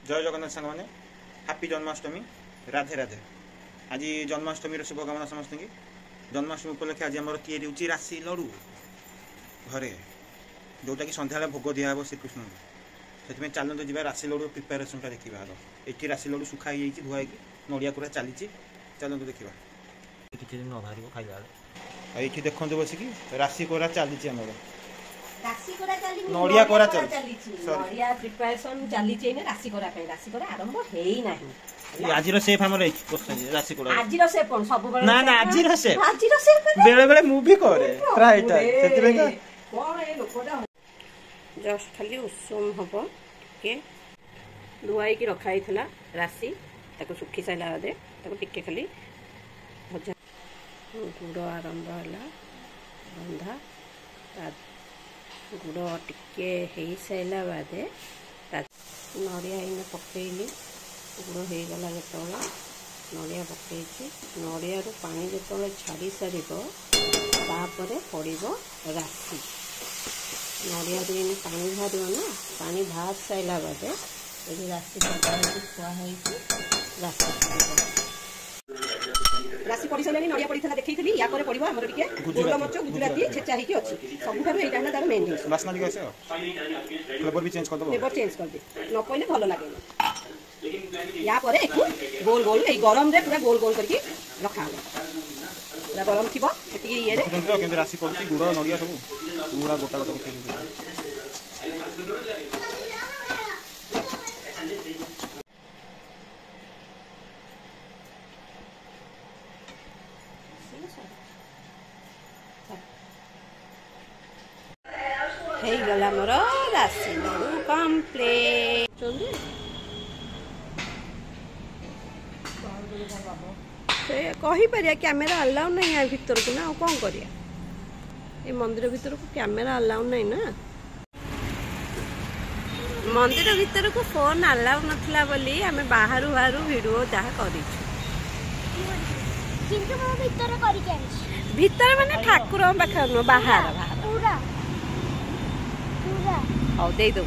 जय जगन्नाथ सांग मैंने हैप्पी जन्माष्टमी राधे राधे। आज जन्माष्टमी शुभकामना समस्त की। जन्माष्टमी उपलक्षे आज आम या राशि लड़ू घरे जोटा कि सन्ध्या भोग दिहब श्रीकृष्ण से चलते जी राशि लड़ू प्रिपेरेसन देखा आग ये राशि लड़ू सुखाई धुआई नड़िया पूरा चली चलते देखा किसी दिन बाहर खाइबा ये देखते बसिकी राशि कोरा चली आम नड़िया कोरा नड़िया प्रिपरेशन चली राशि कोरा राशि कोरा आरंभ हेई नाही। आजिर सेफ हमर राशि कोरा आजिर सेफ कोन सब बेले ना ना आजिर सेफ बेले बेले मूवी करे राइट सेति बेगा कोन ए लोकोडा जस्ट खाली उषुम हबो के धुआई की रखाई थला राशि ताको सुखी साइला बादे ताको टिके खाली भजा गुड़ आरंभ होला बंधा गुड़ टिके हे साइला बादे नड़िया इन पकईली गुड़ हो गला जो नड़िया पकई नड़िया पानी जो छाड़ी सार पड़ो राशि नड़िया पानी बाहर ना पानी बाहर सारा बादे ये राशि खुआई राशि पड़ी सारे नड़िया पड़ी देखी या पड़ो आम टे गोलमरीच गुजराती छेचा होगी अच्छी सबुठ यहाँ तार मेन जिन बास्ना फ्लेवर भी चेंज कर दो फ्लेवर चेंज कर दे न पड़े भल लगे या गोल गोल ये गरम रे पूरा गोल गोल करके रखा पूरा गरम थी ये राशि पड़ती गुड़ नड़िया सब पूरा गोटा गोटा गला मोर राशि लड़ू कम्प्लीट कहीपर कैमेरा अलाउ नहीं है भीतर को ना कौन कर मंदिर भीतर को कैमेरा अलाउ नहीं ना मंदिर भीतर को फोन अलाउ नथिला बोली आमे बाहरु बाहरु वीडियो जहा करी भीतर माने ठाकुर पाखे न बाहर बाहर पूरा हाँ दे दो